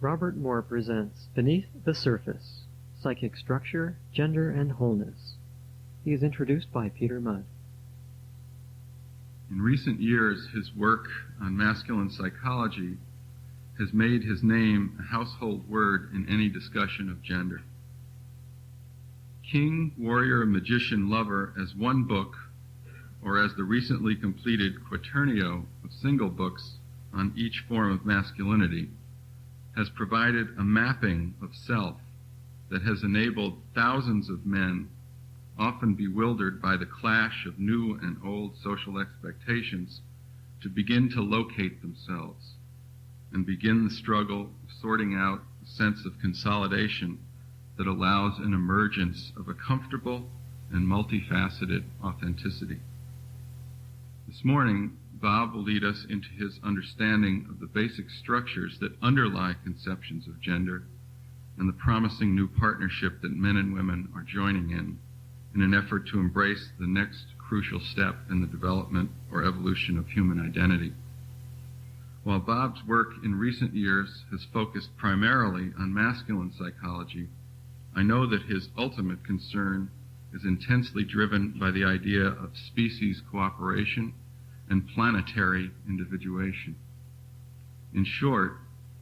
Robert Moore presents Beneath the Surface, Psychic Structure, Gender, and Wholeness. He is introduced by Peter Mudd. In recent years, his work on masculine psychology has made his name a household word in any discussion of gender. King, Warrior, Magician, Lover as one book, or as the recently completed quaternio of single books on each form of masculinity, has provided a mapping of self that has enabled thousands of men, often bewildered by the clash of new and old social expectations, to begin to locate themselves and begin the struggle of sorting out a sense of consolidation that allows an emergence of a comfortable and multifaceted authenticity. This morning, Bob will lead us into his understanding of the basic structures that underlie conceptions of gender and the promising new partnership that men and women are joining in an effort to embrace the next crucial step in the development or evolution of human identity. While Bob's work in recent years has focused primarily on masculine psychology, I know that his ultimate concern is intensely driven by the idea of species cooperation and planetary individuation. In short,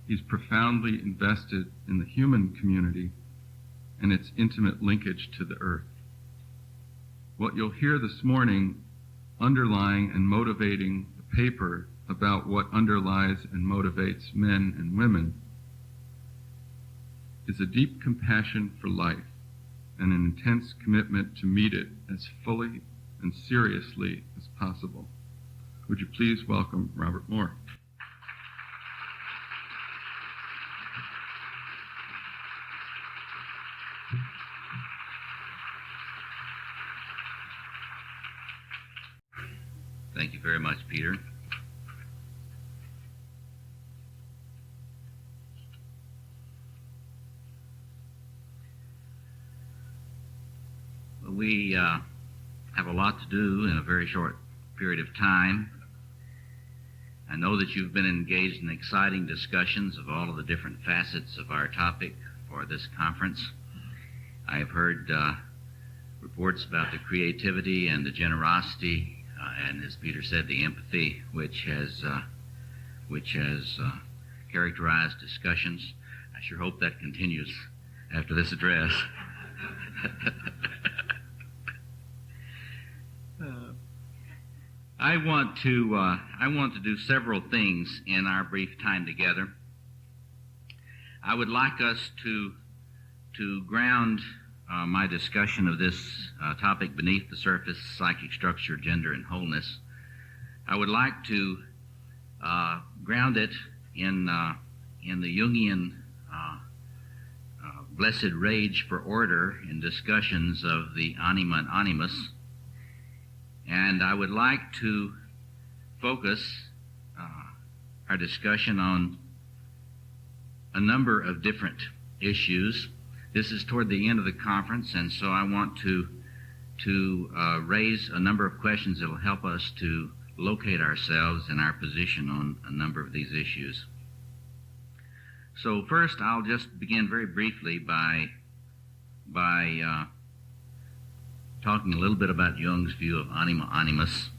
he's profoundly invested in the human community and its intimate linkage to the earth. What you'll hear this morning underlying and motivating the paper about what underlies and motivates men and women is a deep compassion for life and an intense commitment to meet it as fully and seriously as possible. Would you please welcome Robert Moore? Thank you very much, Peter. We have a lot to do in a very short period of time. I know that you've been engaged in exciting discussions of all of the different facets of our topic for this conference. I have heard reports about the creativity and the generosity, and as Peter said, the empathy, which has characterized discussions. I sure hope that continues after this address. I want to do several things in our brief time together. I would like us to ground my discussion of this topic, Beneath the Surface, Psychic Structure, Gender, and Wholeness. I would like to ground it in the Jungian blessed rage for order in discussions of the anima and animus. And I would like to focus our discussion on a number of different issues. This is toward the end of the conference, and so I want to raise a number of questions that will help us to locate ourselves and our position on a number of these issues. So first, I'll just begin very briefly by talking a little bit about Jung's view of anima animus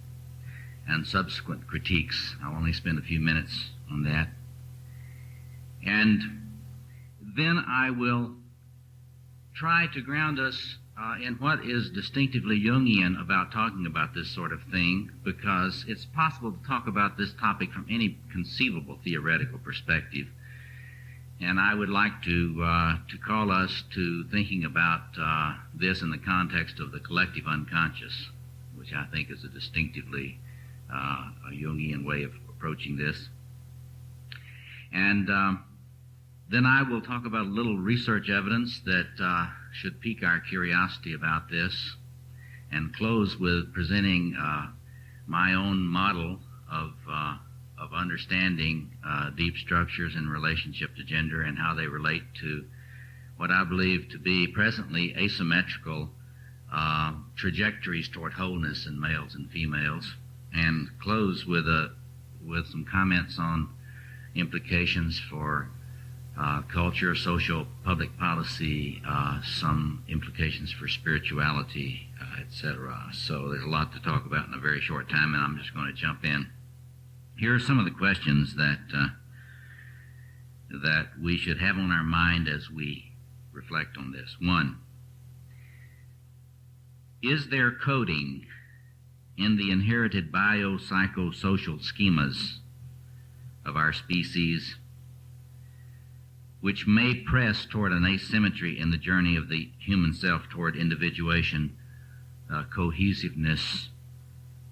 and subsequent critiques. I'll only spend a few minutes on that. And then I will try to ground us in what is distinctively Jungian about talking about this sort of thing, because it's possible to talk about this topic from any conceivable theoretical perspective. And I would like to call us to thinking about this in the context of the collective unconscious, which I think is a distinctively a Jungian way of approaching this. And then I will talk about a little research evidence that should pique our curiosity about this, and close with presenting my own model of understanding deep structures in relationship to gender and how they relate to what I believe to be presently asymmetrical trajectories toward wholeness in males and females, and close with some comments on implications for culture, social public policy, some implications for spirituality, etc. So there's a lot to talk about in a very short time, and I'm just going to jump in. Here are some of the questions that we should have on our mind as we reflect on this. 1, is there coding in the inherited biopsychosocial schemas of our species which may press toward an asymmetry in the journey of the human self toward individuation, cohesiveness,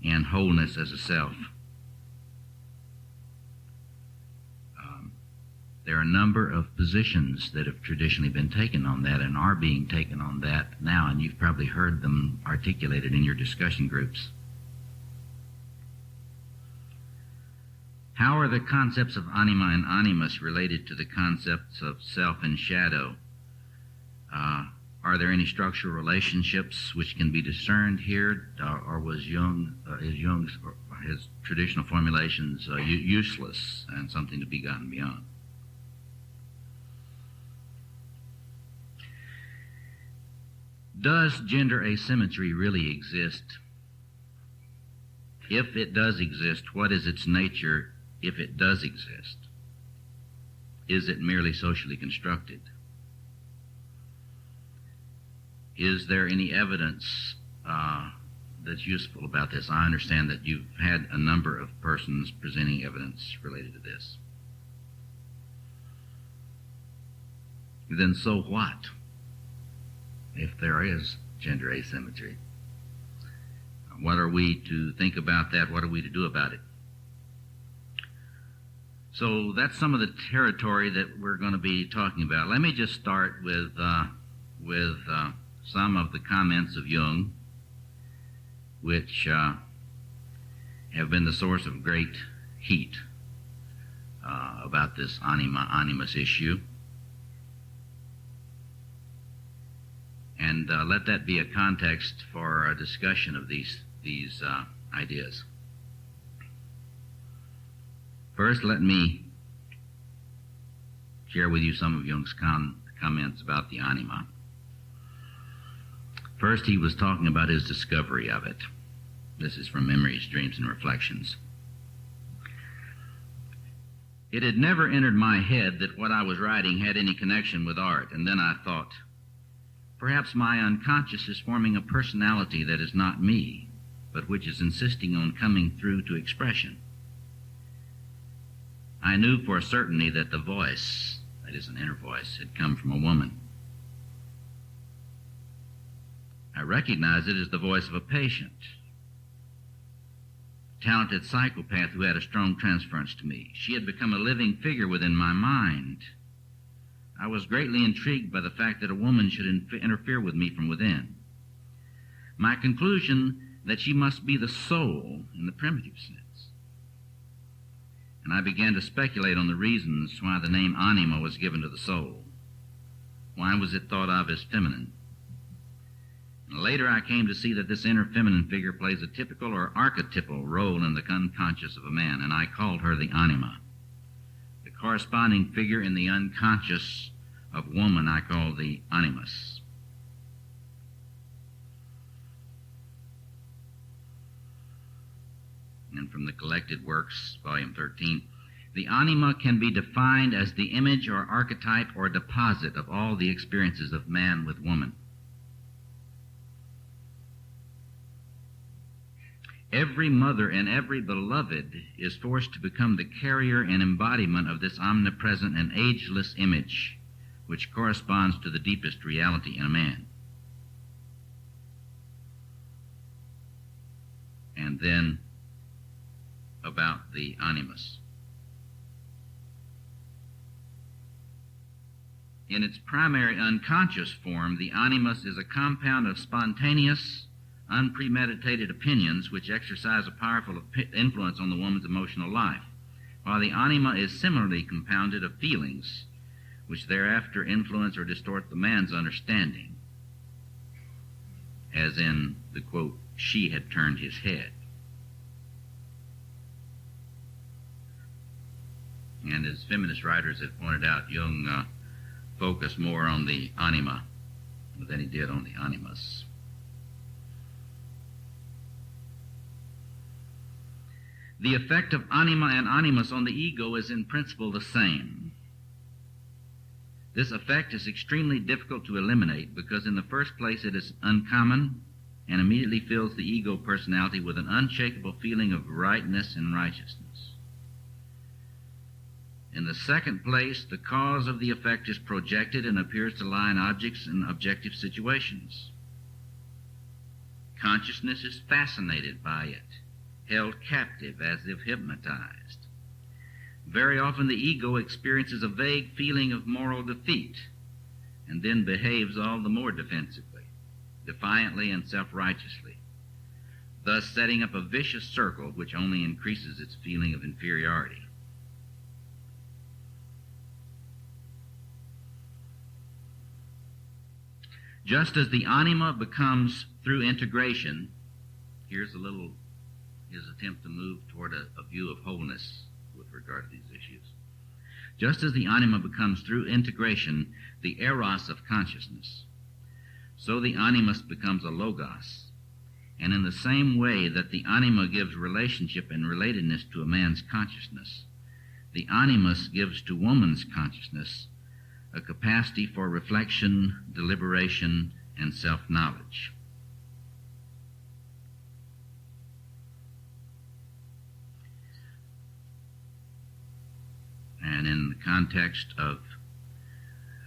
and wholeness as a self? There are a number of positions that have traditionally been taken on that and are being taken on that now, and you've probably heard them articulated in your discussion groups. How are the concepts of anima and animus related to the concepts of self and shadow? Are there any structural relationships which can be discerned here, or was Jung's or his traditional formulations useless and something to be gotten beyond? Does gender asymmetry really exist? If it does exist, what is its nature if it does exist? Is it merely socially constructed? Is there any evidence that's useful about this? I understand that you've had a number of persons presenting evidence related to this. Then so what? If there is gender asymmetry, what are we to think about that? What are we to do about it? So that's some of the territory that we're going to be talking about. Let me just start with some of the comments of Jung, which have been the source of great heat about this anima animus issue. And let that be a context for a discussion of these ideas. First, let me share with you some of Jung's comments about the anima. First, he was talking about his discovery of it. This is from Memories, Dreams, and Reflections. It had never entered my head that what I was writing had any connection with art, and then I thought, perhaps my unconscious is forming a personality that is not me, but which is insisting on coming through to expression. I knew for a certainty that the voice, that is an inner voice, had come from a woman. I recognized it as the voice of a patient, a talented psychopath who had a strong transference to me. She had become a living figure within my mind. I was greatly intrigued by the fact that a woman should interfere with me from within. My conclusion that she must be the soul in the primitive sense. And I began to speculate on the reasons why the name anima was given to the soul. Why was it thought of as feminine? And later I came to see that this inner feminine figure plays a typical or archetypal role in the unconscious of a man, and I called her the anima. The corresponding figure in the unconscious of woman I call the animus. And from the Collected Works, Volume 13, the anima can be defined as the image or archetype or deposit of all the experiences of man with woman. Every mother and every beloved is forced to become the carrier and embodiment of this omnipresent and ageless image, which corresponds to the deepest reality in a man. And then about the animus. In its primary unconscious form, the animus is a compound of spontaneous, unpremeditated opinions which exercise a powerful influence on the woman's emotional life, while the anima is similarly compounded of feelings which thereafter influence or distort the man's understanding, as in the quote, "She had turned his head." And as feminist writers have pointed out, Jung focused more on the anima than he did on the animus. The effect of anima and animus on the ego is in principle the same. This effect is extremely difficult to eliminate because in the first place it is uncommon and immediately fills the ego personality with an unshakable feeling of rightness and righteousness. In the second place, the cause of the effect is projected and appears to lie in objects and objective situations. Consciousness is fascinated by it, held captive as if hypnotized. Very often the ego experiences a vague feeling of moral defeat and then behaves all the more defensively, defiantly and self-righteously, thus setting up a vicious circle which only increases its feeling of inferiority. Just as the anima becomes, through integration, here's his attempt to move toward a view of wholeness with regard to these issues. Just as the anima becomes, through integration, the eros of consciousness, so the animus becomes a logos. And in the same way that the anima gives relationship and relatedness to a man's consciousness, the animus gives to woman's consciousness a capacity for reflection, deliberation, and self-knowledge. And in the context of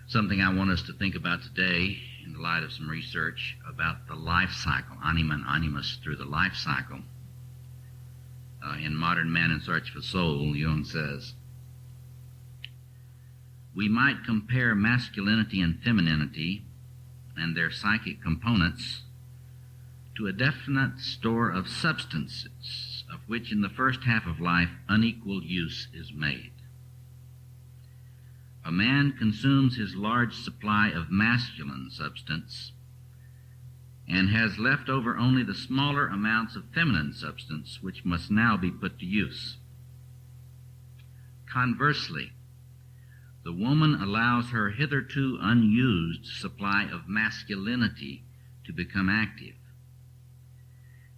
something I want us to think about today, in the light of some research about the life cycle, anima and animus through the life cycle, in Modern Man in Search of a Soul, Jung says, we might compare masculinity and femininity and their psychic components to a definite store of substances of which in the first half of life unequal use is made. A man consumes his large supply of masculine substance and has left over only the smaller amounts of feminine substance which must now be put to use. Conversely, the woman allows her hitherto unused supply of masculinity to become active.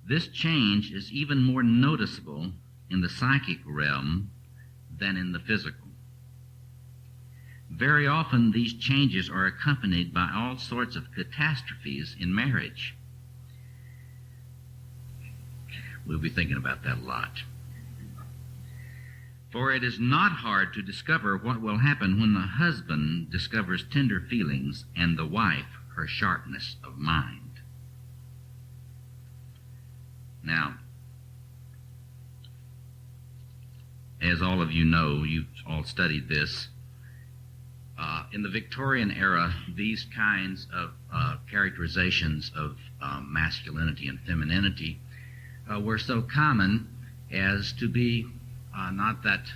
This change is even more noticeable in the psychic realm than in the physical. Very often these changes are accompanied by all sorts of catastrophes in marriage. We'll be thinking about that a lot. For it is not hard to discover what will happen when the husband discovers tender feelings and the wife her sharpness of mind. Now, as all of you know, you've all studied this, in the Victorian era, these kinds of characterizations of masculinity and femininity were so common as to be not that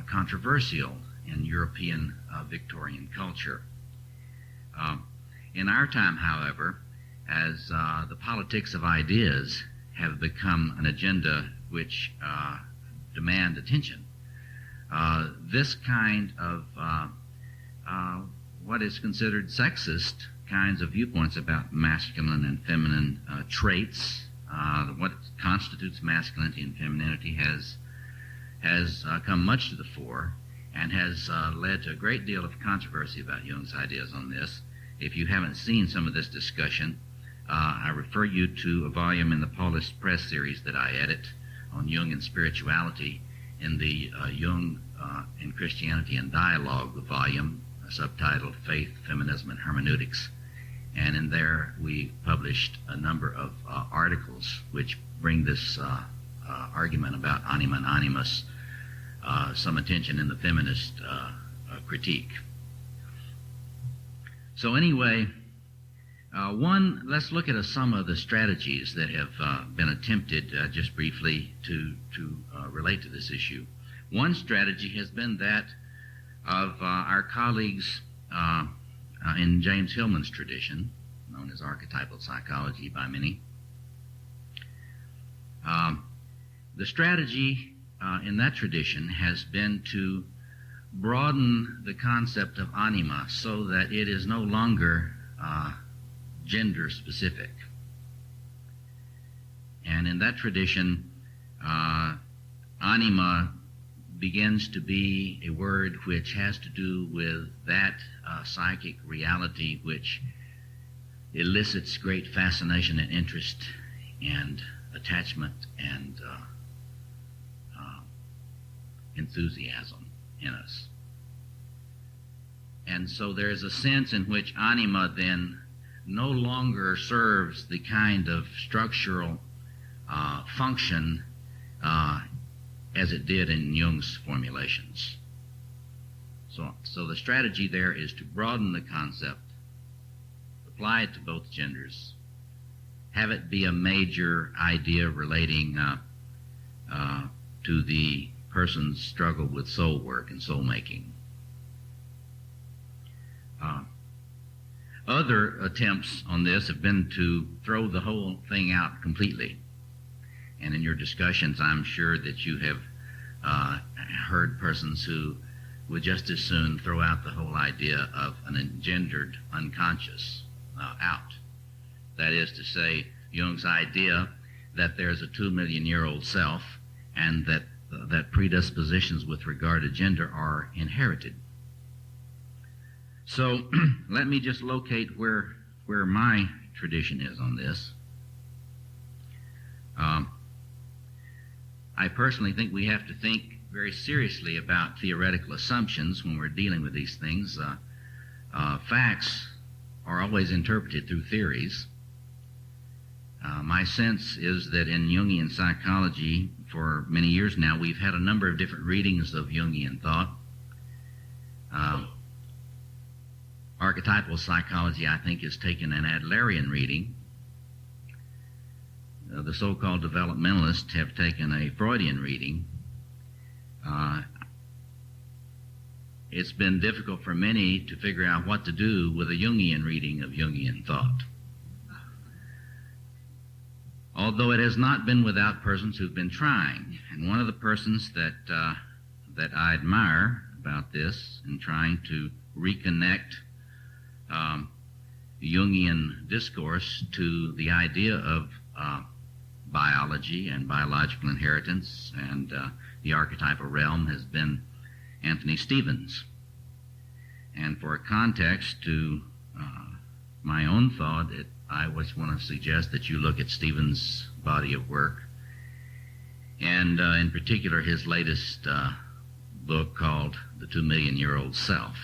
controversial in European Victorian culture. In our time, however, as the politics of ideas have become an agenda which demand attention, this kind of what is considered sexist kinds of viewpoints about masculine and feminine traits, what constitutes masculinity and femininity has come much to the fore and has led to a great deal of controversy about Jung's ideas on this. If you haven't seen some of this discussion, I refer you to a volume in the Paulist Press series that I edit on Jung and spirituality in the Jung in Christianity and Dialogue, the volume subtitled Faith, Feminism, and Hermeneutics. And in there we published a number of articles which bring this argument about anima and animus some attention in the feminist critique. So anyway, let's look at some of the strategies that have been attempted just briefly to relate to this issue. One strategy has been that of our colleagues in James Hillman's tradition, known as archetypal psychology by many. The strategy in that tradition has been to broaden the concept of anima so that it is no longer gender specific. And in that tradition, anima begins to be a word which has to do with that psychic reality which elicits great fascination and interest and attachment and enthusiasm in us. And so there's a sense in which anima then no longer serves the kind of structural function as it did in Jung's formulations. So the strategy there is to broaden the concept, apply it to both genders, have it be a major idea relating to the person's struggle with soul work and soul making. Other attempts on this have been to throw the whole thing out completely. And in your discussions, I'm sure that you have heard persons who would just as soon throw out the whole idea of an engendered unconscious out. That is to say, Jung's idea that there's a 2-million-year-old self and that predispositions with regard to gender are inherited. So let me just locate where my tradition is on this. I personally think we have to think very seriously about theoretical assumptions when we're dealing with these things. Facts are always interpreted through theories. My sense is that in Jungian psychology, for many years now, we've had a number of different readings of Jungian thought. Archetypal psychology, I think, has taken an Adlerian reading. The so-called developmentalists have taken a Freudian reading. It's been difficult for many to figure out what to do with a Jungian reading of Jungian thought. Although it has not been without persons who've been trying. And one of the persons that I admire about this in trying to reconnect Jungian discourse to the idea of biology and biological inheritance and the archetypal realm has been Anthony Stevens. And for a context to my own thought, I always want to suggest that you look at Stevens' body of work, and in particular his latest book called The 2-Million-Year-Old Self,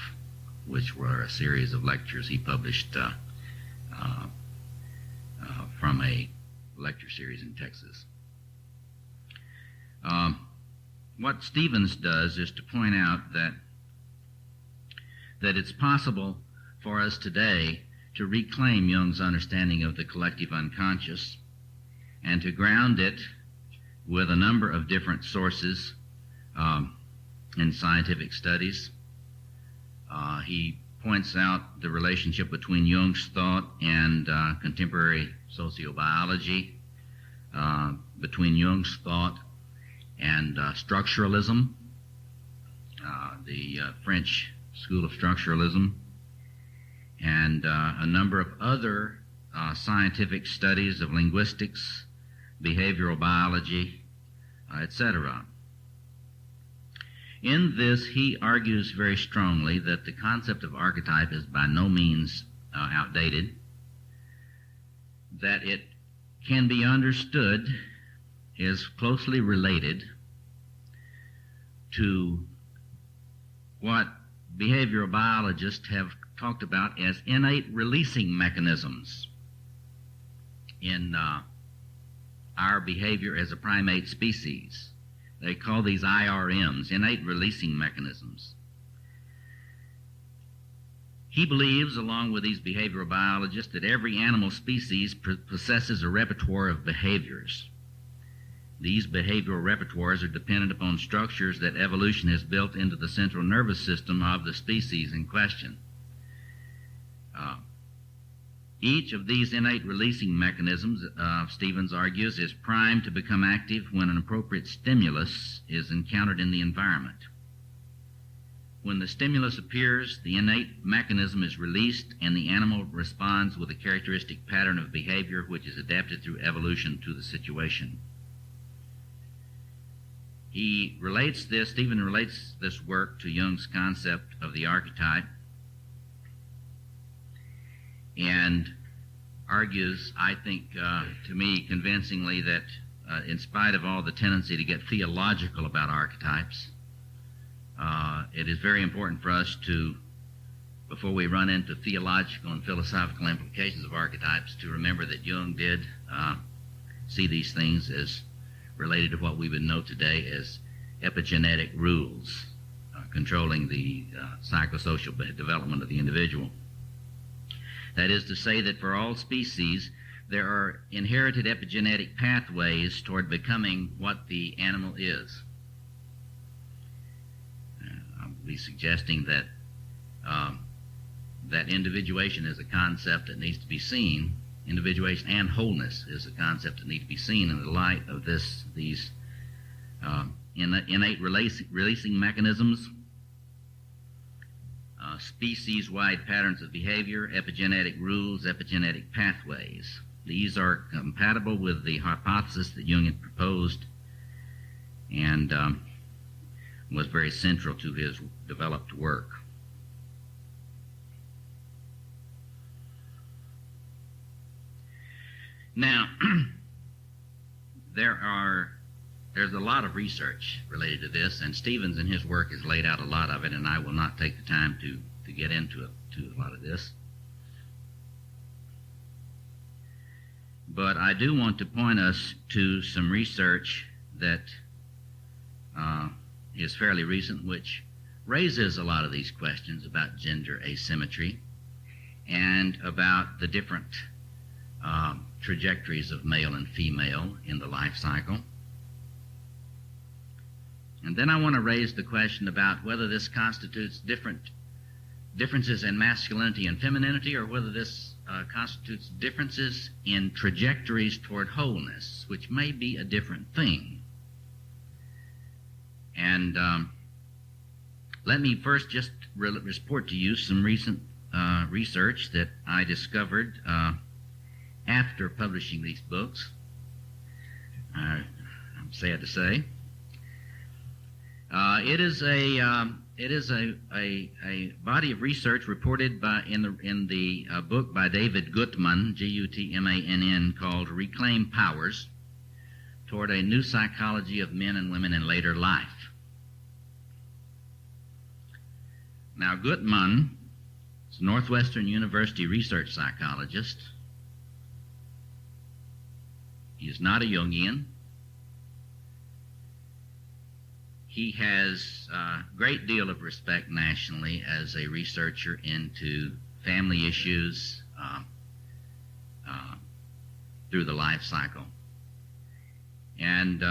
which were a series of lectures he published from a lecture series in Texas. What Stevens does is to point out that it's possible for us today to reclaim Jung's understanding of the collective unconscious and to ground it with a number of different sources in scientific studies. He points out the relationship between Jung's thought and contemporary sociobiology, between Jung's thought and structuralism, the French school of structuralism, and a number of other scientific studies of linguistics, behavioral biology, etc. In this, he argues very strongly that the concept of archetype is by no means outdated, that it can be understood as closely related to what behavioral biologists have talked about as innate releasing mechanisms in our behavior as a primate species. They call these IRMs, innate releasing mechanisms. He believes, along with these behavioral biologists, that every animal species possesses a repertoire of behaviors. These behavioral repertoires are dependent upon structures that evolution has built into the central nervous system of the species in question. Each of these innate releasing mechanisms, Stevens argues, is primed to become active when an appropriate stimulus is encountered in the environment. when the stimulus appears, the innate mechanism is released and the animal responds with a characteristic pattern of behavior which is adapted through evolution to the situation. Stephen relates this work to Jung's concept of the archetype and argues, I think, to me convincingly, that in spite of all the tendency to get theological about archetypes, it is very important for us to, before we run into theological and philosophical implications of archetypes, to remember that Jung did see these things as related to what we would know today as epigenetic rules controlling the psychosocial development of the individual. That is to say that for all species, there are inherited epigenetic pathways toward becoming what the animal is. I'll be suggesting that that individuation is a concept that needs to be seen. Individuation and wholeness is a concept that needs to be seen in the light of these innate releasing mechanisms, species-wide patterns of behavior, epigenetic rules, epigenetic pathways. These are compatible with the hypothesis that Jung had proposed and was very central to his developed work. Now, there's a lot of research related to this, and Stevens in his work has laid out a lot of it, and I will not take the time to get into a lot of this. But I do want to point us to some research that is fairly recent, which raises a lot of these questions about gender asymmetry and about the different trajectories of male and female in the life cycle. And then I want to raise the question about whether this constitutes differences in masculinity and femininity, or whether this constitutes differences in trajectories toward wholeness, which may be a different thing. And let me first just report to you some recent research that I discovered after publishing these books. I'm sad to say. It is a body of research reported in the book by David Gutmann, Gutmann, called "Reclaim Powers: Toward a New Psychology of Men and Women in Later Life." Now, Gutmann is a Northwestern University research psychologist. He is not a Jungian. He has a great deal of respect nationally as a researcher into family issues through the life cycle. And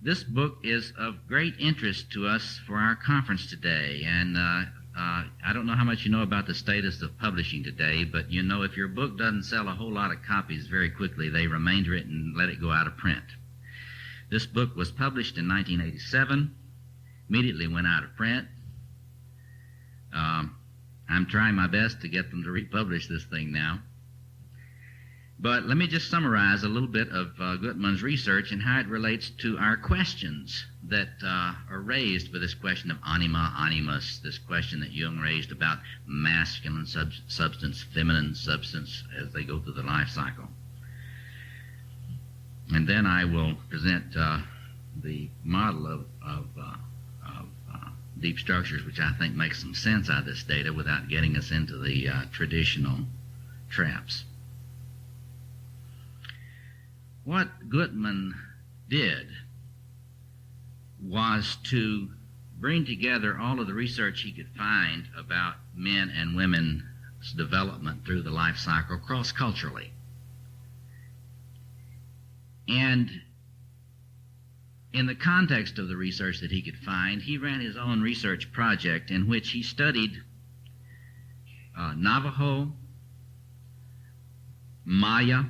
this book is of great interest to us for our conference today. And I don't know how much you know about the status of publishing today, but you know if your book doesn't sell a whole lot of copies very quickly, they remainder it and let it go out of print. This book was published in 1987, immediately went out of print. I'm trying my best to get them to republish this thing now. But let me just summarize a little bit of Gutmann's research and how it relates to our questions that are raised by this question of anima, animus, this question that Jung raised about masculine substance, feminine substance as they go through the life cycle. And then I will present the model of deep structures, which I think makes some sense out of this data without getting us into the traditional traps. What Gutmann did was to bring together all of the research he could find about men and women's development through the life cycle cross-culturally. And in the context of the research that he could find, he ran his own research project in which he studied Navajo, Maya,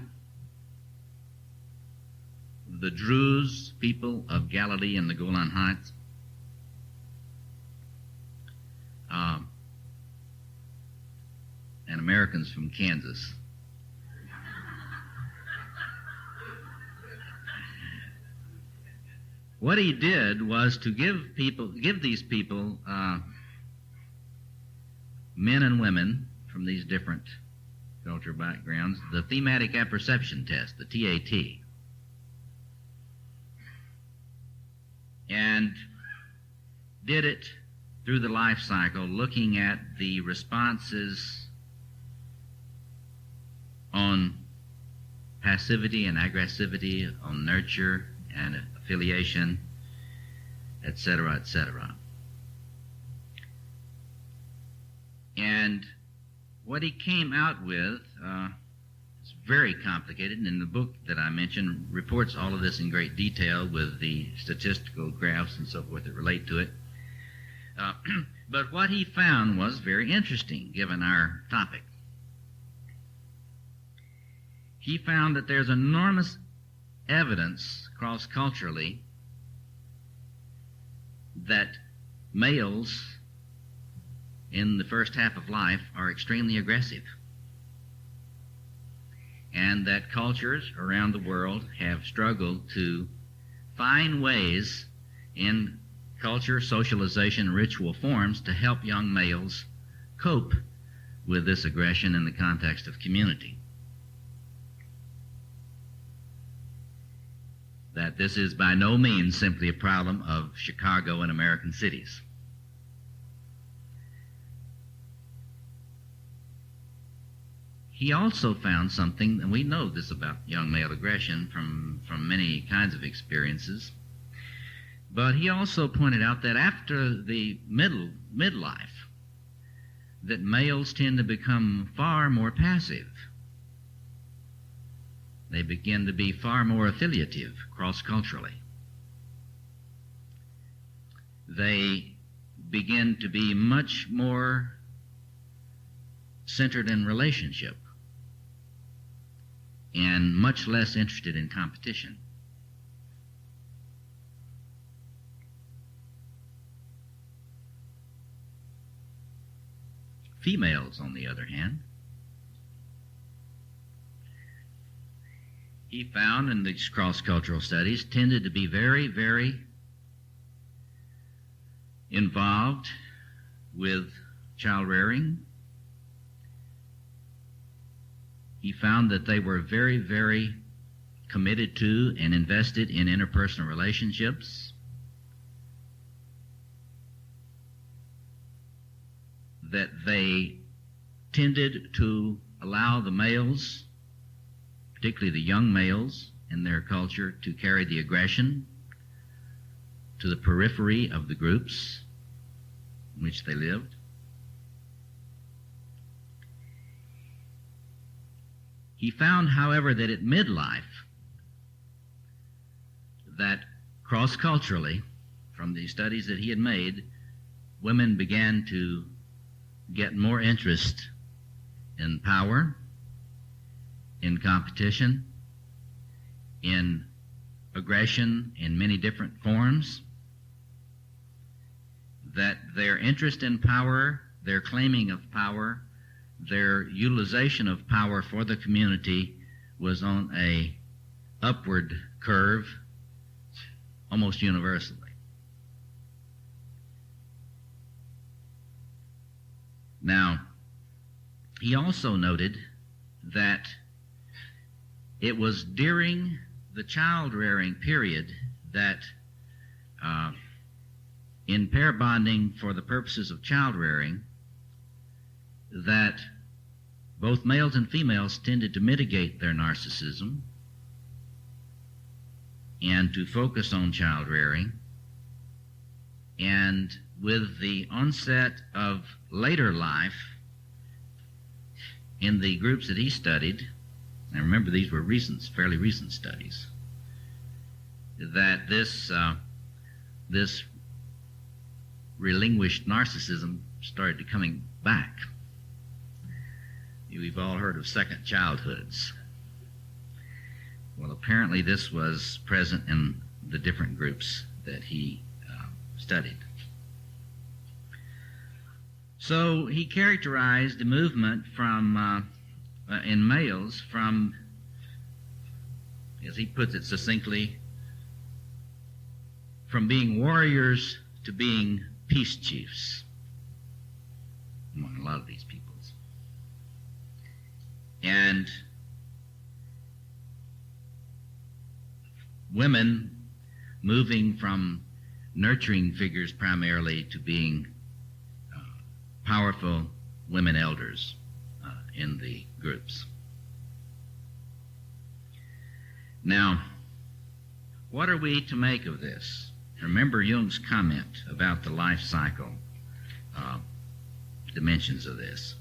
the Druze people of Galilee and the Golan Heights, and Americans from Kansas. What he did was to give these people, men and women from these different cultural backgrounds, the thematic apperception test, the TAT. And did it through the life cycle, looking at the responses on passivity and aggressivity, on nurture and affiliation, etc., etc. And what he came out with is very complicated, and the book that I mentioned reports all of this in great detail with the statistical graphs and so forth that relate to it. But what he found was very interesting, given our topic. He found that there's enormous evidence cross-culturally that males in the first half of life are extremely aggressive, and that cultures around the world have struggled to find ways in culture, socialization, ritual forms to help young males cope with this aggression in the context of community. That this is by no means simply a problem of Chicago and American cities. He also found something, and we know this about young male aggression from many kinds of experiences, but he also pointed out that after the midlife, that males tend to become far more passive. They begin to be far more affiliative cross-culturally. They begin to be much more centered in relationship and much less interested in competition. Females, on the other hand, he found in these cross-cultural studies tended to be very, very involved with child rearing. He found that they were very, very committed to and invested in interpersonal relationships. That they tended to allow the males, particularly the young males in their culture, to carry the aggression to the periphery of the groups in which they lived. He found, however, that at midlife, that cross-culturally, from the studies that he had made, women began to get more interest in power, in competition, in aggression in many different forms, that their interest in power, their claiming of power, their utilization of power for the community was on a upward curve almost universally. Now, he also noted that it was during the child-rearing period that in pair bonding for the purposes of child-rearing, that both males and females tended to mitigate their narcissism and to focus on child-rearing. And with the onset of later life in the groups that he studied, and remember these were fairly recent studies, that this relinquished narcissism started coming back. We've all heard of second childhoods. Well, apparently this was present in the different groups that he studied. So he characterized the movement from in males from, as he puts it succinctly, from being warriors to being peace chiefs among a lot of these peoples. And women moving from nurturing figures primarily to being powerful women elders in the groups. Now, what are we to make of this? Remember Jung's comment about the life cycle dimensions of this.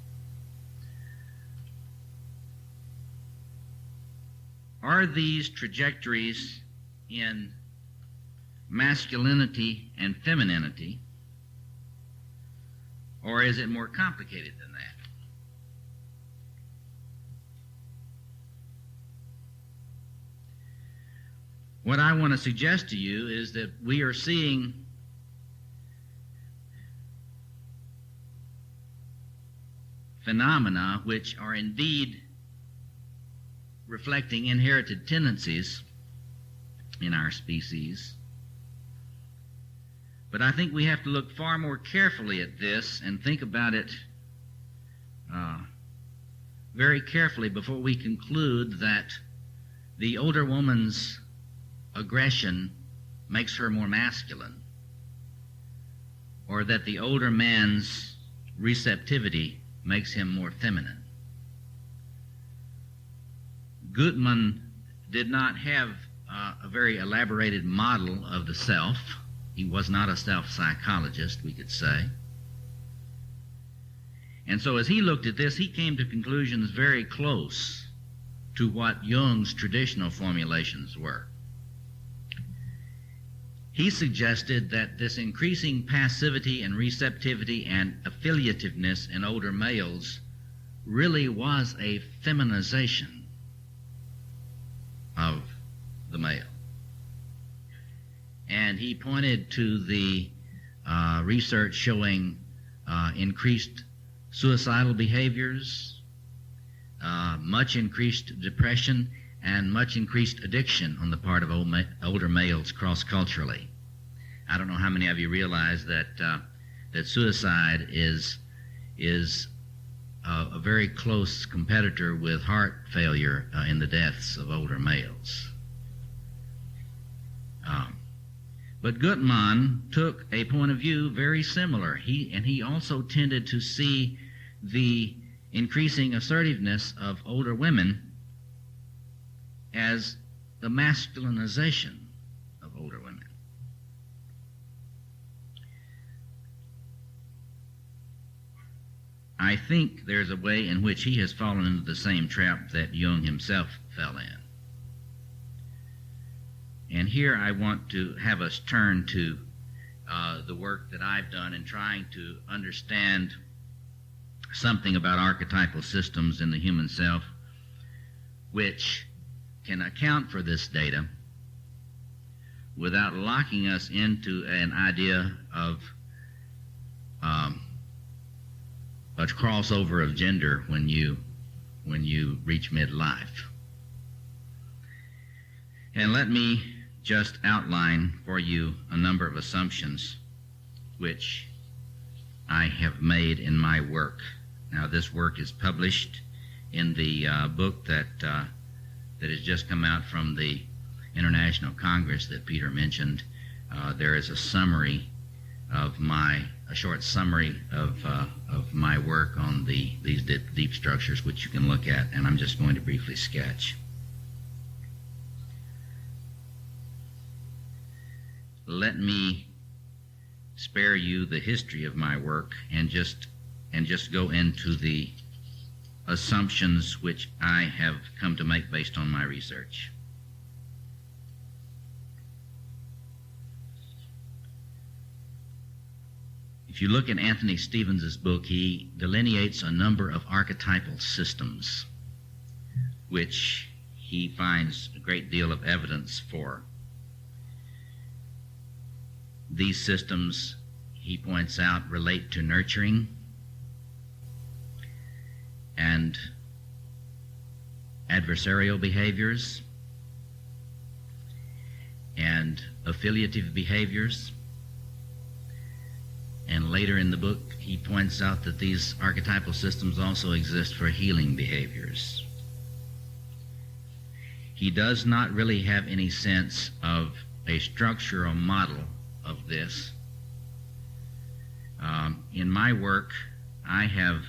Are these trajectories in masculinity and femininity, or is it more complicated than that? What I want to suggest to you is that we are seeing phenomena which are indeed reflecting inherited tendencies in our species. But I think we have to look far more carefully at this and think about it very carefully before we conclude that the older woman's aggression makes her more masculine, or that the older man's receptivity makes him more feminine. Gutmann did not have a very elaborated model of the self. He was not a self-psychologist, we could say. And so as he looked at this, he came to conclusions very close to what Jung's traditional formulations were. He suggested that this increasing passivity and receptivity and affiliativeness in older males really was a feminization of the male. And he pointed to the research showing increased suicidal behaviors, much increased depression, and much increased addiction on the part of older males cross-culturally. I don't know how many of you realize that that suicide is a very close competitor with heart failure in the deaths of older males. But Gutmann took a point of view very similar. He also tended to see the increasing assertiveness of older women as the masculinization of older women. I think there's a way in which he has fallen into the same trap that Jung himself fell in. And here I want to have us turn to the work that I've done in trying to understand something about archetypal systems in the human self, which can account for this data without locking us into an idea of a crossover of gender when you reach midlife. And let me just outline for you a number of assumptions which I have made in my work. Now, this work is published in the book that has just come out from the International Congress that Peter mentioned. There is a summary of a short summary of my work on these deep structures, which you can look at, and I'm just going to briefly sketch. Let me spare you the history of my work and just go into the assumptions which I have come to make based on my research. If you look at Anthony Stevens's book, he delineates a number of archetypal systems which he finds a great deal of evidence for. These systems, he points out, relate to nurturing, and adversarial behaviors and affiliative behaviors. And later in the book, he points out that these archetypal systems also exist for healing behaviors. He does not really have any sense of a structure or model of this. In my work, I have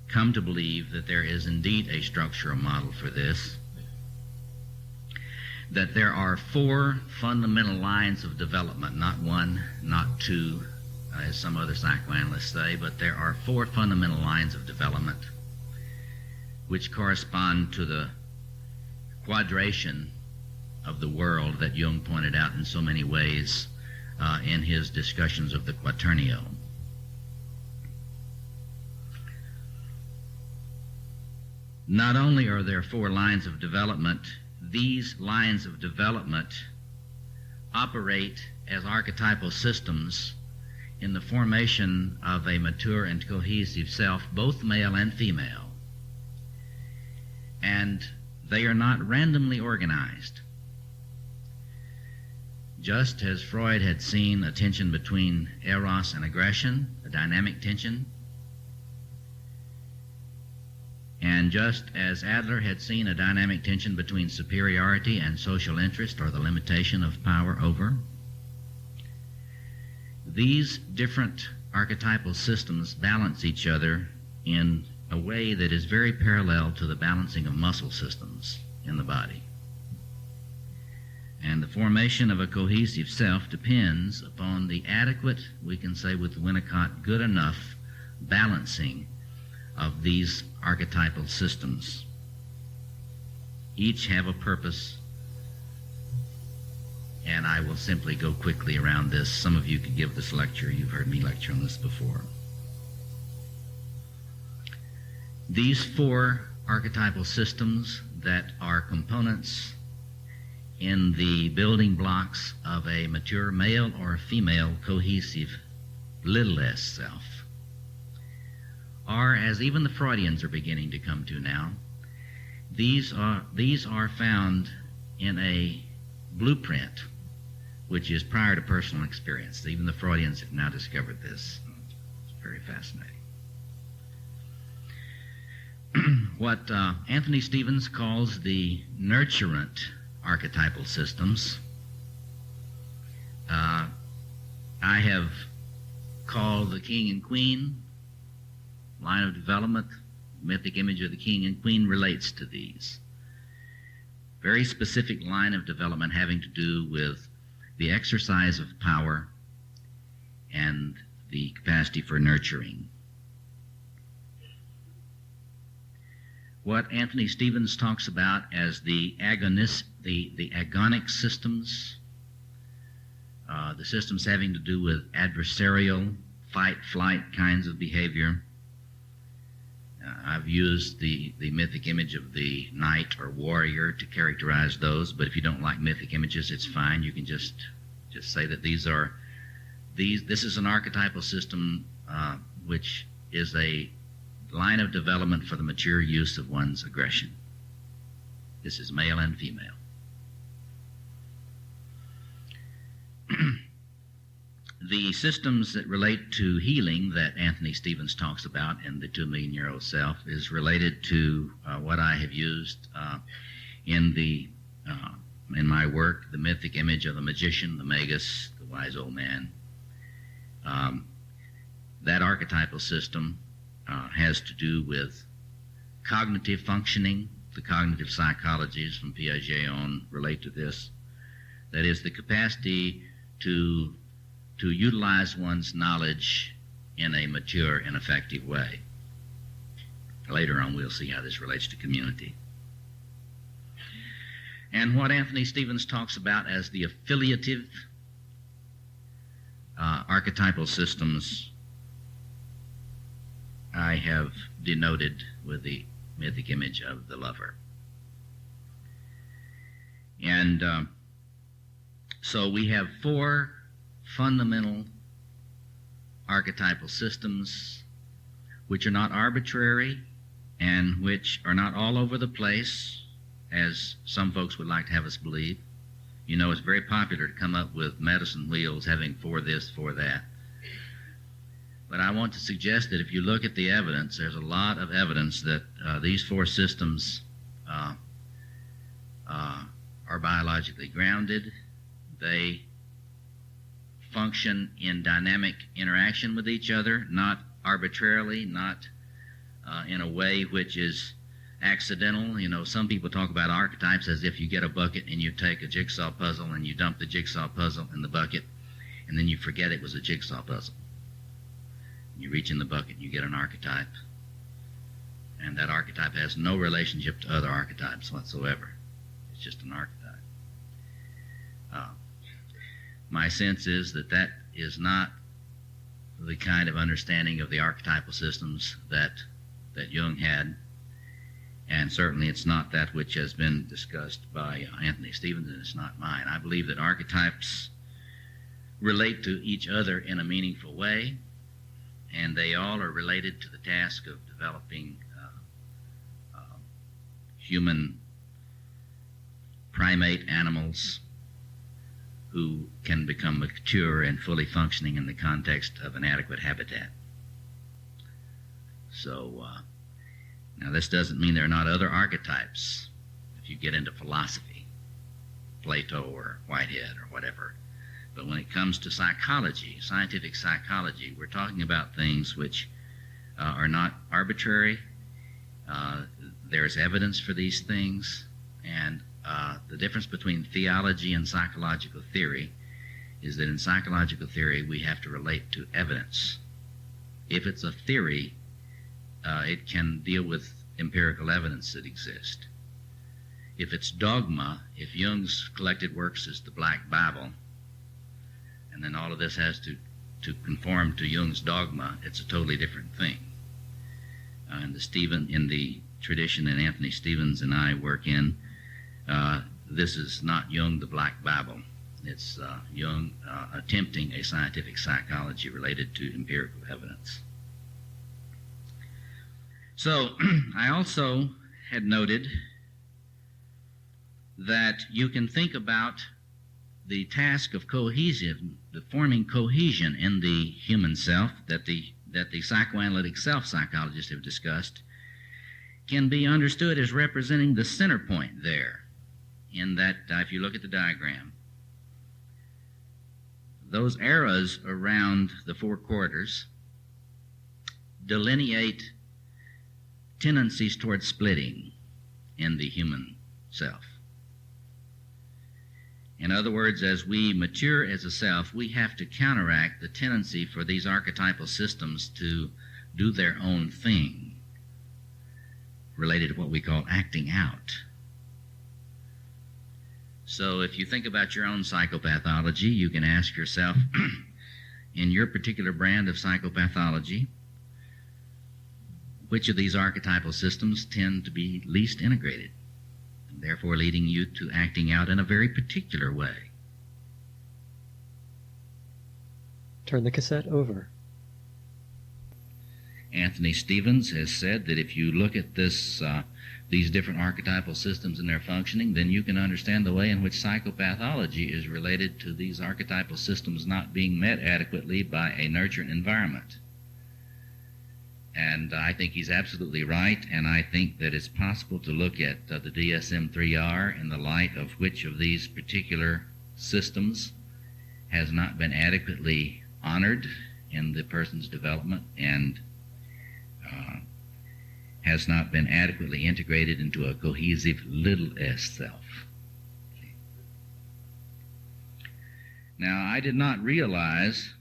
come to believe that there is indeed a structure or model for this, that there are four fundamental lines of development, not one, not two, as some other psychoanalysts say, but there are four fundamental lines of development which correspond to the quadration of the world that Jung pointed out in so many ways in his discussions of the Quaternio. Not only are there four lines of development, these lines of development operate as archetypal systems in the formation of a mature and cohesive self, both male and female. And they are not randomly organized. Just as Freud had seen a tension between eros and aggression, a dynamic tension, and just as Adler had seen a dynamic tension between superiority and social interest, or the limitation of power over, these different archetypal systems balance each other in a way that is very parallel to the balancing of muscle systems in the body. And the formation of a cohesive self depends upon the adequate, we can say with Winnicott, good enough balancing of these archetypal systems. Each have a purpose, and I will simply go quickly around this. Some of you could give this lecture. You've heard me lecture on this before. These four archetypal systems that are components in the building blocks of a mature male or female cohesive little s self are, as even the Freudians are beginning to come to now, these are found in a blueprint which is prior to personal experience. Even the Freudians have now discovered this. It's very fascinating. What Anthony Stevens calls the nurturant archetypal systems, I have called the king and queen line of development. Mythic image of the king and queen relates to these. Very specific line of development having to do with the exercise of power and the capacity for nurturing. What Anthony Stevens talks about as the agonic systems, the systems having to do with adversarial, fight-flight kinds of behavior. I've used the mythic image of the knight or warrior to characterize those, but if you don't like mythic images, it's fine. You can just say that this is an archetypal system which is a line of development for the mature use of one's aggression. This is male and female. The systems that relate to healing that Anthony Stevens talks about in the 2 Million Year Old Self is related to what I have used in my work, the mythic image of the magician, the magus, the wise old man. That archetypal system has to do with cognitive functioning. The cognitive psychologies from Piaget on relate to this. That is, the capacity to utilize one's knowledge in a mature and effective way. Later on, we'll see how this relates to community. And what Anthony Stevens talks about as the affiliative archetypal systems, I have denoted with the mythic image of the lover. And so we have four fundamental archetypal systems which are not arbitrary and which are not all over the place, as some folks would like to have us believe. You know, it's very popular to come up with medicine wheels having for this, for that. But I want to suggest that if you look at the evidence, there's a lot of evidence that these four systems are biologically grounded. They function in dynamic interaction with each other, not arbitrarily, not in a way which is accidental. You know, some people talk about archetypes as if you get a bucket and you take a jigsaw puzzle and you dump the jigsaw puzzle in the bucket, and then you forget it was a jigsaw puzzle. You reach in the bucket and you get an archetype, and that archetype has no relationship to other archetypes whatsoever. It's just an archetype. My sense is that that is not the kind of understanding of the archetypal systems that Jung had, and certainly it's not that which has been discussed by Anthony Stevens, and it's not mine. I believe that archetypes relate to each other in a meaningful way, and they all are related to the task of developing human primate animals who can become mature and fully functioning in the context of an adequate habitat. So, now this doesn't mean there are not other archetypes if you get into philosophy, Plato or Whitehead or whatever. But when it comes to psychology, scientific psychology, we're talking about things which are not arbitrary. There's evidence for these things, and the difference between theology and psychological theory is that in psychological theory we have to relate to evidence. If it's a theory, it can deal with empirical evidence that exist. If it's dogma, if Jung's collected works is the Black Bible, and then all of this has to conform to Jung's dogma, it's a totally different thing. In the tradition that Anthony Stevens and I work in, this is not Jung, the Black Bible. It's Jung attempting a scientific psychology related to empirical evidence. So I also had noted that you can think about the task of cohesion, the forming cohesion in the human self that the psychoanalytic self-psychologists have discussed, can be understood as representing the center point there, in that if you look at the diagram, those arrows around the four quarters delineate tendencies toward splitting in the human self. In other words, as we mature as a self, we have to counteract the tendency for these archetypal systems to do their own thing, related to what we call acting out. So if you think about your own psychopathology, you can ask yourself, in your particular brand of psychopathology, which of these archetypal systems tend to be least integrated, and therefore leading you to acting out in a very particular way? Turn the cassette over. Anthony Stevens has said that if you look at these different archetypal systems and their functioning, then you can understand the way in which psychopathology is related to these archetypal systems not being met adequately by a nurturant environment. And I think he's absolutely right, and I think that it's possible to look at the DSM-3R in the light of which of these particular systems has not been adequately honored in the person's development and has not been adequately integrated into a cohesive little s self. Now, I did not realize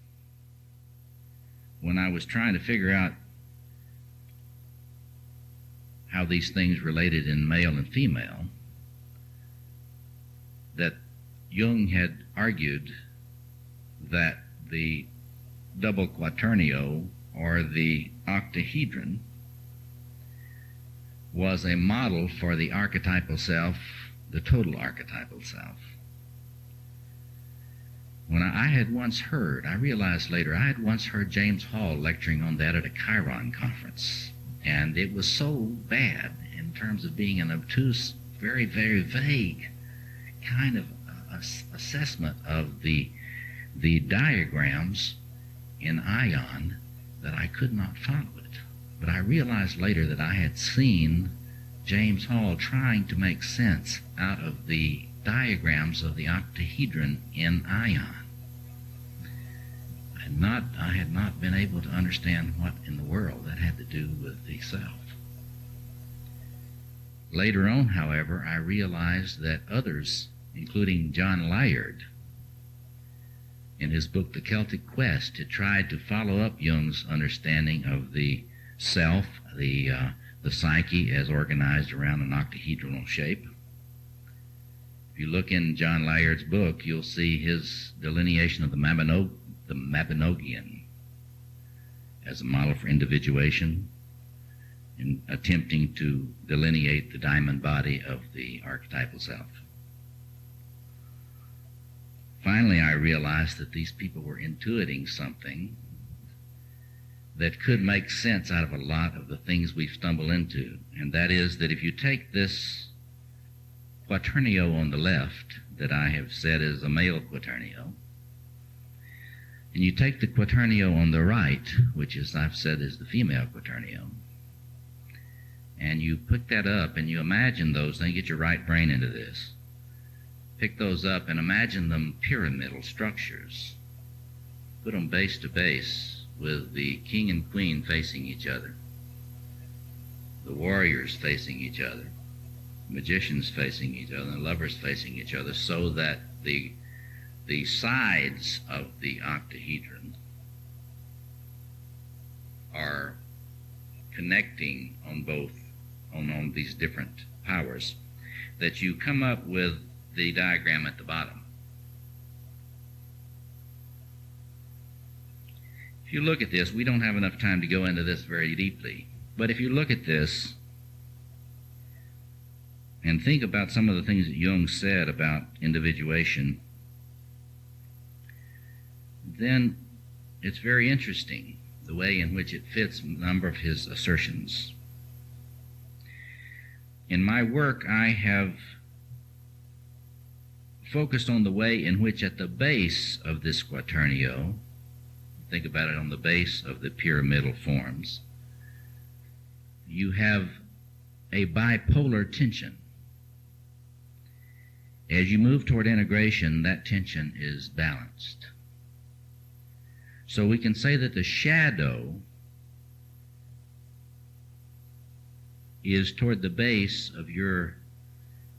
when I was trying to figure out how these things related in male and female that Jung had argued that the double quaternio, or the octahedron, was a model for the archetypal self, the total archetypal self. when I had once heard, I realized later, I had once heard James Hall lecturing on that at a Chiron conference. And it was so bad in terms of being an obtuse, very, very vague kind of assessment of the diagrams in ion that I could not follow it. But I realized later that I had seen James Hall trying to make sense out of the diagrams of the octahedron in ion. I had not been able to understand what in the world that had to do with the self. Later on, however, I realized that others, including John Layard, in his book The Celtic Quest, had tried to follow up Jung's understanding of the self, the psyche as organized around an octahedral shape. If you look in John Layard's book, you'll see his delineation of the Mabinogian as a model for individuation, in attempting to delineate the diamond body of the archetypal self. Finally, I realized that these people were intuiting something that could make sense out of a lot of the things we've stumbled into, and that is that if you take this quaternio on the left that I have said is a male quaternio, and you take the quaternio on the right, which as I've said is the female quaternio, and you pick that up and you imagine those, then you get your right brain into this. Pick those up and imagine them pyramidal structures. Put them base to base with the king and queen facing each other, the warriors facing each other, magicians facing each other, and lovers facing each other, so that the sides of the octahedron are connecting on both, on these different powers, that you come up with the diagram at the bottom. If you look at this, we don't have enough time to go into this very deeply, but if you look at this and think about some of the things that Jung said about individuation, then it's very interesting the way in which it fits a number of his assertions. In my work, I have focused on the way in which at the base of this quaternio, think about it on the base of the pyramidal forms, you have a bipolar tension. As you move toward integration, that tension is balanced. So we can say that the shadow is toward the base of your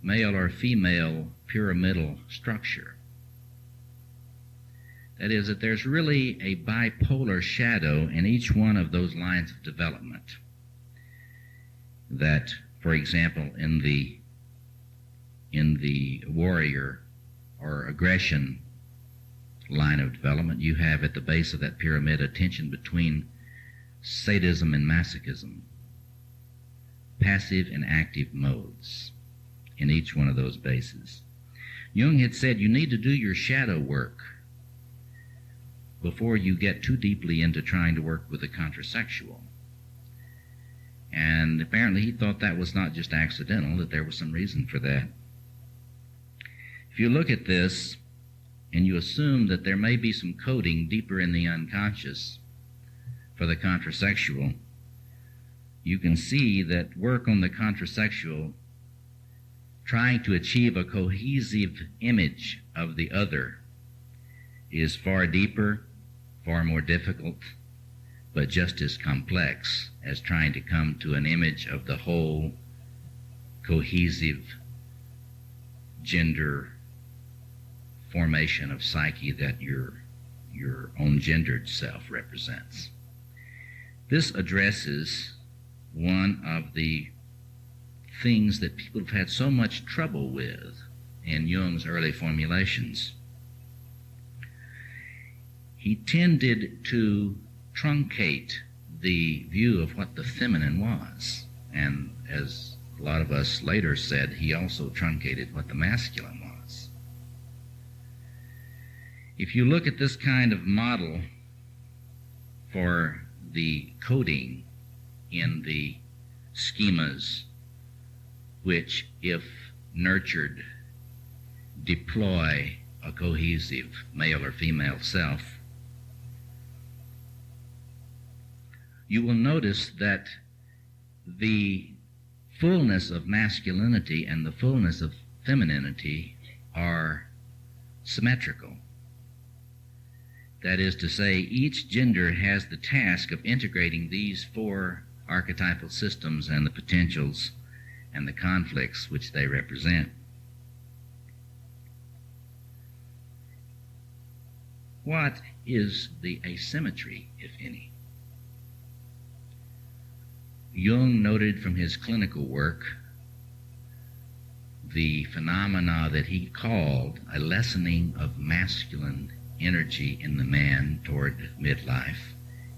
male or female pyramidal structure. That is, that there's really a bipolar shadow in each one of those lines of development. That, for example, in the warrior or aggression line of development, you have at the base of that pyramid a tension between sadism and masochism, passive and active modes in each one of those bases. Jung had said you need to do your shadow work before you get too deeply into trying to work with the contrasexual. And apparently he thought that was not just accidental, that there was some reason for that. If you look at this and you assume that there may be some coding deeper in the unconscious for the contrasexual, you can see that work on the contrasexual, trying to achieve a cohesive image of the other, is far deeper, far more difficult, but just as complex as trying to come to an image of the whole cohesive gender formation of psyche that your own gendered self represents. This addresses one of the things that people have had so much trouble with in Jung's early formulations. He tended to truncate the view of what the feminine was, and as a lot of us later said, he also truncated what the masculine was. If you look at this kind of model for the coding in the schemas which, if nurtured, deploy a cohesive male or female self, you will notice that the fullness of masculinity and the fullness of femininity are symmetrical. That is to say, each gender has the task of integrating these four archetypal systems and the potentials and the conflicts which they represent. What is the asymmetry, if any? Jung noted from his clinical work the phenomena that he called a lessening of masculine energy in the man toward midlife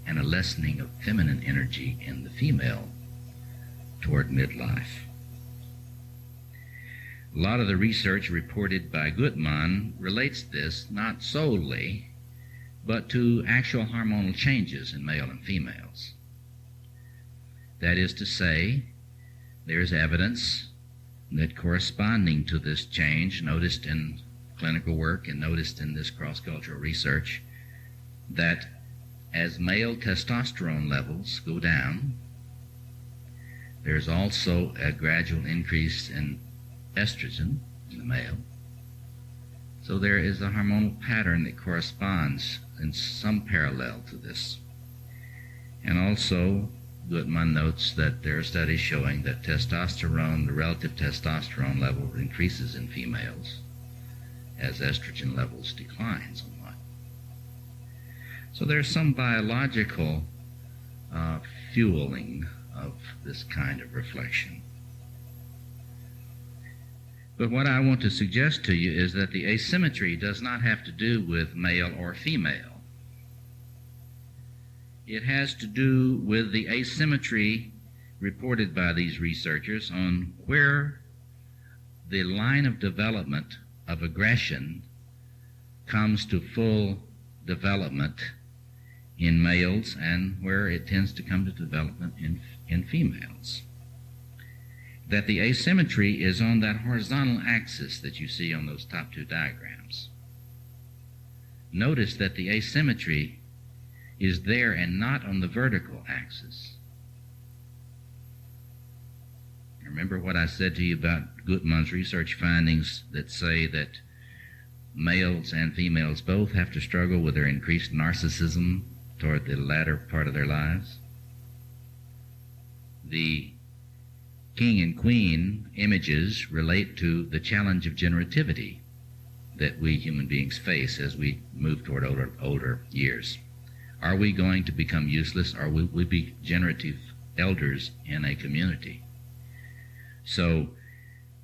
and a lessening of feminine energy in the female toward midlife. A lot of the research reported by Gutmann relates this not solely, but to actual hormonal changes in male and females. That is to say, there's evidence that corresponding to this change, noticed in clinical work and noticed in this cross-cultural research, that as male testosterone levels go down, there's also a gradual increase in estrogen in the male. So there is a hormonal pattern that corresponds in some parallel to this. And also, Gutmann notes that there are studies showing that testosterone, the relative testosterone level, increases in females as estrogen levels decline somewhat. So there's some biological fueling of this kind of reflection. But what I want to suggest to you is that the asymmetry does not have to do with male or female. It has to do with the asymmetry reported by these researchers on where the line of development of aggression comes to full development in males and where it tends to come to development in females. That the asymmetry is on that horizontal axis that you see on those top two diagrams. Notice that the asymmetry is there and not on the vertical axis. Remember what I said to you about Gutmann's research findings that say that males and females both have to struggle with their increased narcissism toward the latter part of their lives? The king and queen images relate to the challenge of generativity that we human beings face as we move toward older years. Are we going to become useless, or will we be generative elders in a community? So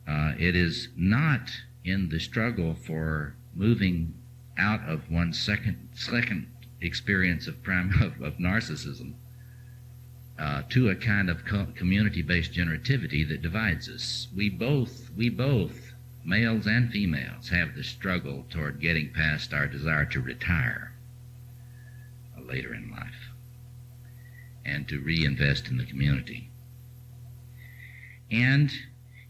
it is not in the struggle for moving out of one's second experience of narcissism to a kind of community-based generativity that divides us. We both, males and females, have the struggle toward getting past our desire to retire later in life and to reinvest in the community. And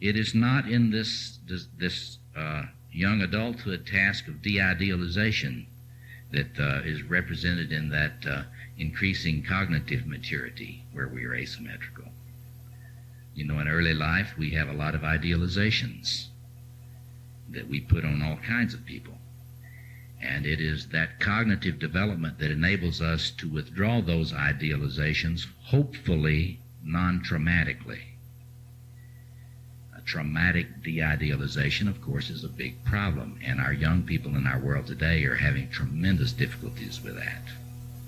it is not in this young adulthood task of de-idealization that is represented in that increasing cognitive maturity where we are asymmetrical. You know, in early life we have a lot of idealizations that we put on all kinds of people. And it is that cognitive development that enables us to withdraw those idealizations, hopefully non-traumatically. A traumatic de-idealization, of course, is a big problem, and our young people in our world today are having tremendous difficulties with that.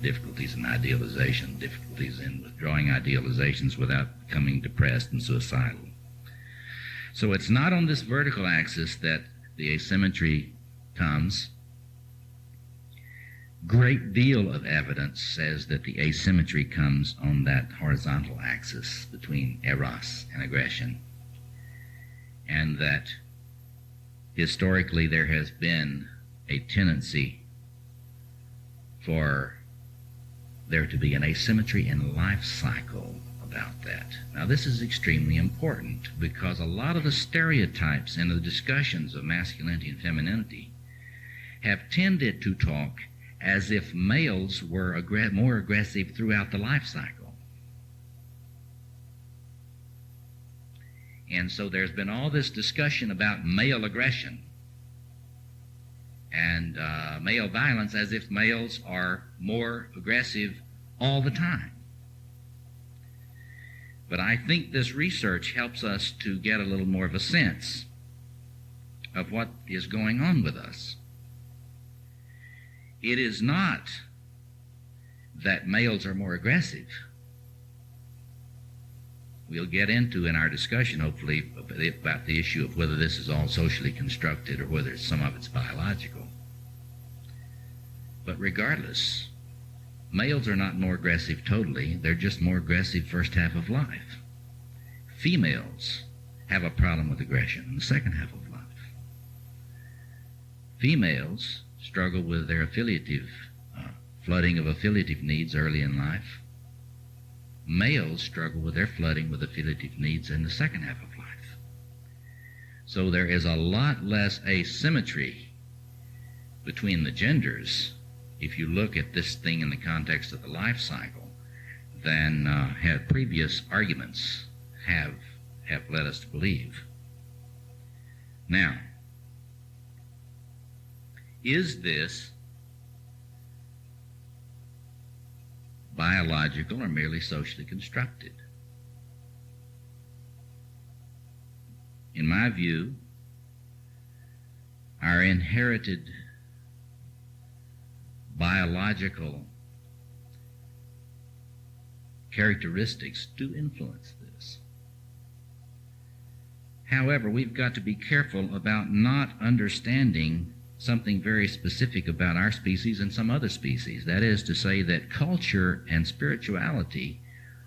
Difficulties in idealization, difficulties in withdrawing idealizations without becoming depressed and suicidal. So it's not on this vertical axis that the asymmetry comes. Great deal of evidence says that the asymmetry comes on that horizontal axis between eros and aggression, and that historically there has been a tendency for there to be an asymmetry in life cycle about that. Now, this is extremely important because a lot of the stereotypes in the discussions of masculinity and femininity have tended to talk as if males were more aggressive throughout the life cycle. And so there's been all this discussion about male aggression and male violence as if males are more aggressive all the time. But I think this research helps us to get a little more of a sense of what is going on with us. It is not that males are more aggressive. We'll get into in our discussion, hopefully, about the issue of whether this is all socially constructed or whether some of it's biological. But regardless, males are not more aggressive totally. They're just more aggressive first half of life. Females have a problem with aggression in the second half of life. Females struggle with their affiliative, flooding of affiliative needs early in life. Males struggle with their flooding with affiliative needs in the second half of life. So there is a lot less asymmetry between the genders if you look at this thing in the context of the life cycle than have previous arguments have led us to believe. Now, is this biological or merely socially constructed? In my view, our inherited biological characteristics do influence this. However, we've got to be careful about not understanding something very specific about our species and some other species. That is to say that culture and spirituality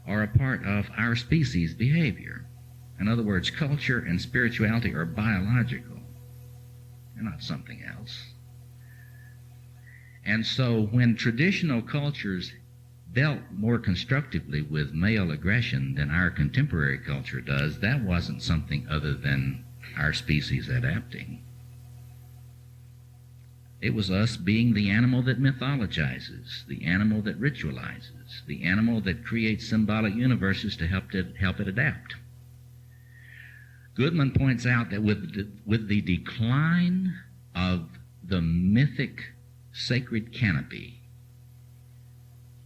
are a part of our species' behavior. In other words, culture and spirituality are biological. They're not something else. And so when traditional cultures dealt more constructively with male aggression than our contemporary culture does, that wasn't something other than our species adapting. It was us being the animal that mythologizes, the animal that ritualizes, the animal that creates symbolic universes to help it adapt. Goodman points out that with the decline of the mythic sacred canopy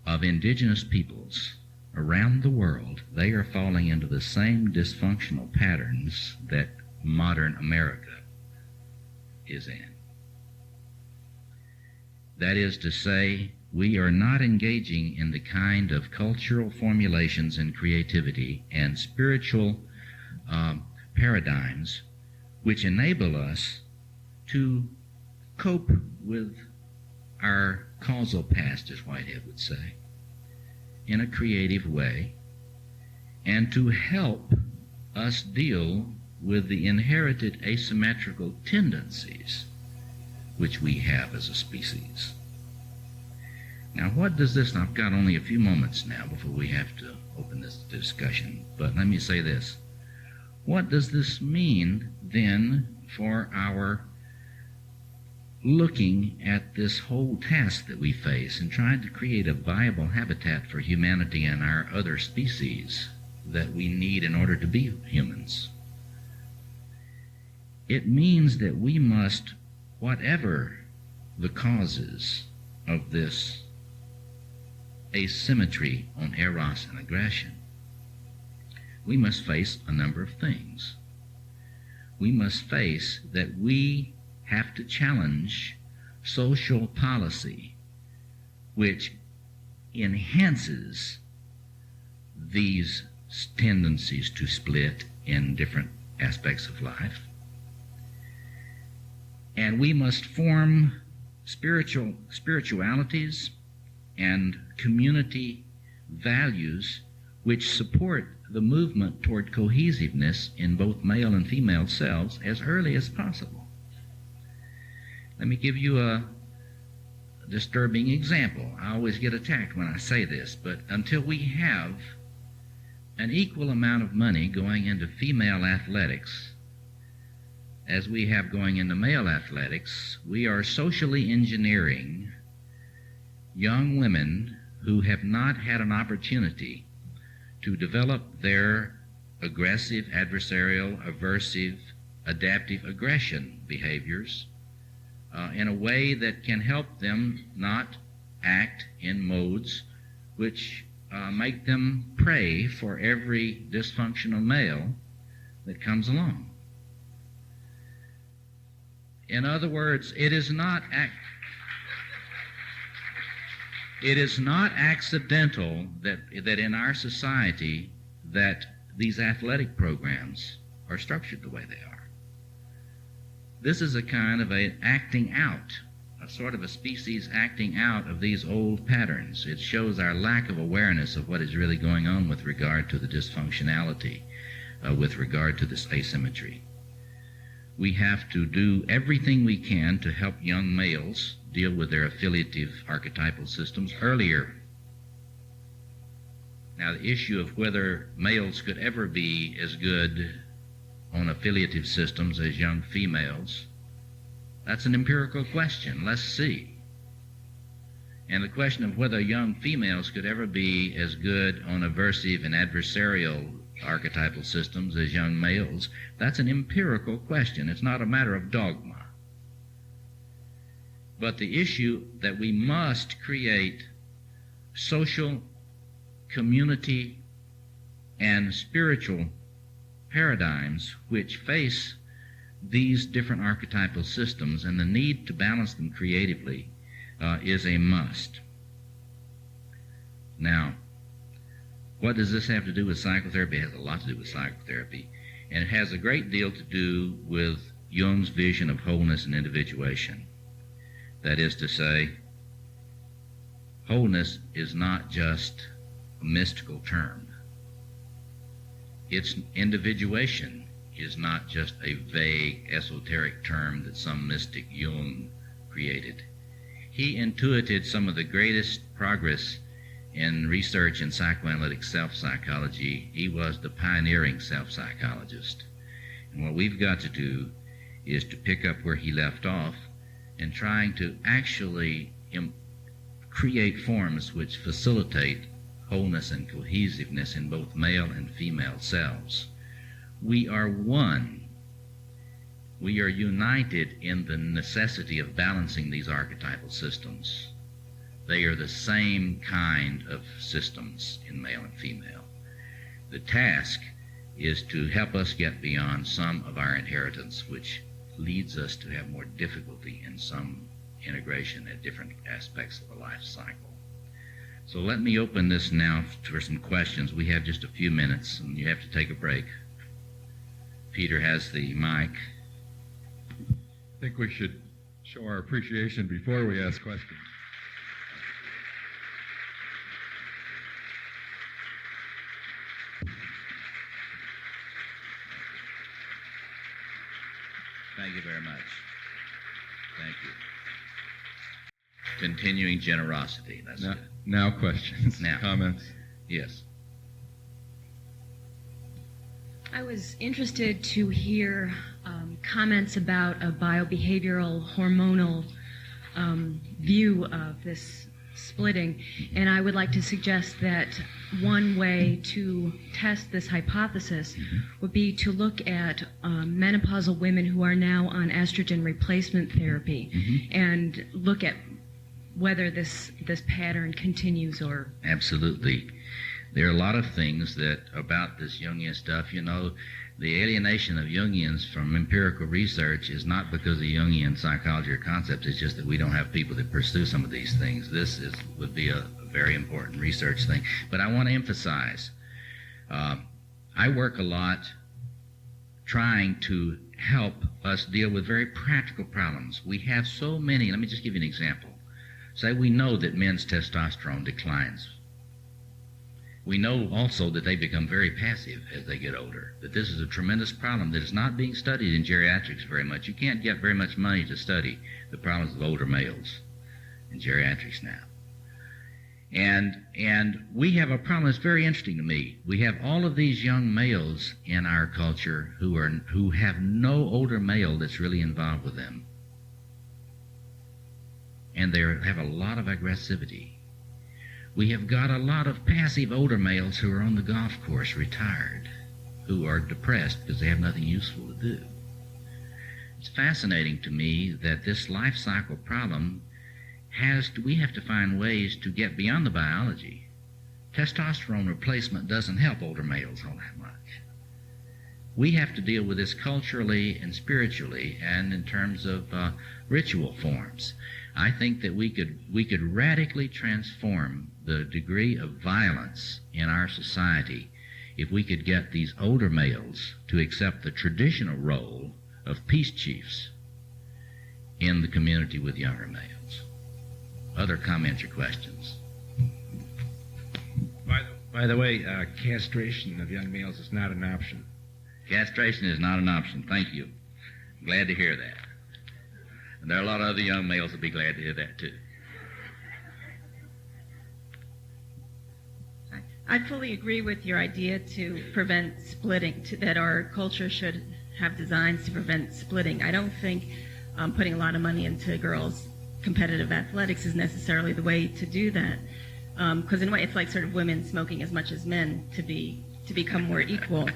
of indigenous peoples around the world, they are falling into the same dysfunctional patterns that modern America is in. That is to say, we are not engaging in the kind of cultural formulations and creativity and spiritual paradigms which enable us to cope with our causal past, as Whitehead would say, in a creative way, and to help us deal with the inherited asymmetrical tendencies which we have as a species. Now, what does this, I've got only a few moments now before we have to open this discussion, but let me say this. What does this mean, then, for our looking at this whole task that we face and trying to create a viable habitat for humanity and our other species that we need in order to be humans? It means that we must, whatever the causes of this asymmetry on eros and aggression, we must face a number of things. We must face that we have to challenge social policy which enhances these tendencies to split in different aspects of life. And we must form spiritualities and community values which support the movement toward cohesiveness in both male and female selves as early as possible. Let me give you disturbing example. I always get attacked when I say this, but until we have an equal amount of money going into female athletics as we have going into male athletics, we are socially engineering young women who have not had an opportunity to develop their aggressive, adversarial, aversive, adaptive aggression behaviors in a way that can help them not act in modes which make them prey for every dysfunctional male that comes along. In other words, it is not accidental that in our society that these athletic programs are structured the way they are. This is a kind of an acting out, a sort of a species acting out of these old patterns. It shows our lack of awareness of what is really going on with regard to the dysfunctionality, with regard to this asymmetry. We have to do everything we can to help young males deal with their affiliative archetypal systems earlier. Now, the issue of whether males could ever be as good on affiliative systems as young females, that's an empirical question. Let's see. And the question of whether young females could ever be as good on aversive and adversarial archetypal systems as young males, that's an empirical question. It's not a matter of dogma. But the issue that we must create social, community, and spiritual paradigms which face these different archetypal systems and the need to balance them creatively is a must. Now, what does this have to do with psychotherapy? It has a lot to do with psychotherapy, and it has a great deal to do with Jung's vision of wholeness and individuation. That is to say, wholeness is not just a mystical term. Its individuation is not just a vague, esoteric term that some mystic Jung created. He intuited some of the greatest progress in research in psychoanalytic self-psychology. He was the pioneering self-psychologist. And what we've got to do is to pick up where he left off and trying to actually create forms which facilitate wholeness and cohesiveness in both male and female selves. We are one. We are united in the necessity of balancing these archetypal systems. They are the same kind of systems in male and female. The task is to help us get beyond some of our inheritance, which leads us to have more difficulty in some integration at different aspects of the life cycle. So let me open this now for some questions. We have just a few minutes, and you have to take a break. Peter has the mic. I think we should show our appreciation before we ask questions. Thank you very much. Thank you. Continuing generosity. That's good. Now questions, Now. comments. Yes. I was interested to hear comments about a biobehavioral hormonal view of this splitting, and I would like to suggest that one way to test this hypothesis would be to look at menopausal women who are now on estrogen replacement therapy and look at whether this pattern continues or... Absolutely. There are a lot of things that about this Jungian stuff, the alienation of Jungians from empirical research is not because of Jungian psychology or concepts, it's just that we don't have people that pursue some of these things. This would be a very important research thing. But I want to emphasize, I work a lot trying to help us deal with very practical problems. We have so many. Let me just give you an example. Say we know that men's testosterone declines. We know also that they become very passive as they get older, that this is a tremendous problem that is not being studied in geriatrics very much. You can't get very much money to study the problems of older males. in geriatrics now. And we have a problem that's very interesting to me. We have all of these young males in our culture who have no older male that's really involved with them. And they have a lot of aggressivity. We have got a lot of passive older males who are on the golf course, retired, who are depressed because they have nothing useful to do. It's fascinating to me that this life cycle problem we have to find ways to get beyond the biology. Testosterone replacement doesn't help older males all that much. We have to deal with this culturally and spiritually and in terms of ritual forms. I think that we could radically transform the degree of violence in our society if we could get these older males to accept the traditional role of peace chiefs in the community with younger males. Other comments or questions? By the way, castration of young males is not an option. Castration is not an option. Thank you. I'm glad to hear that. And there are a lot of other young males that will be glad to hear that, too. I fully agree with your idea to prevent splitting, that our culture should have designs to prevent splitting. I don't think putting a lot of money into girls' competitive athletics is necessarily the way to do that, because in a way it's like sort of women smoking as much as men to become more equal.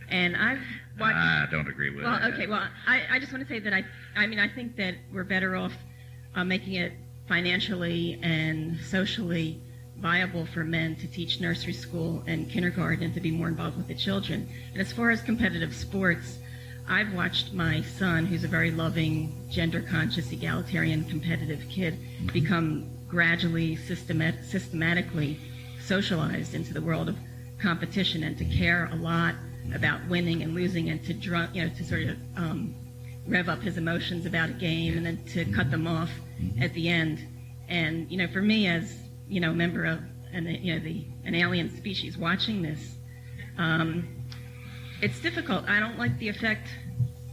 And I've watched. I don't agree with that. Okay. Well, I just want to say that I think that we're better off making it financially and socially viable for men to teach nursery school and kindergarten and to be more involved with the children. And as far as competitive sports, I've watched my son, who's a very loving, gender-conscious, egalitarian, competitive kid, become gradually, systematically socialized into the world of competition and to care a lot about winning and losing and to sort of rev up his emotions about a game and then to cut them off at the end. And for me, as a member of an alien species watching this, it's difficult. I don't like the effect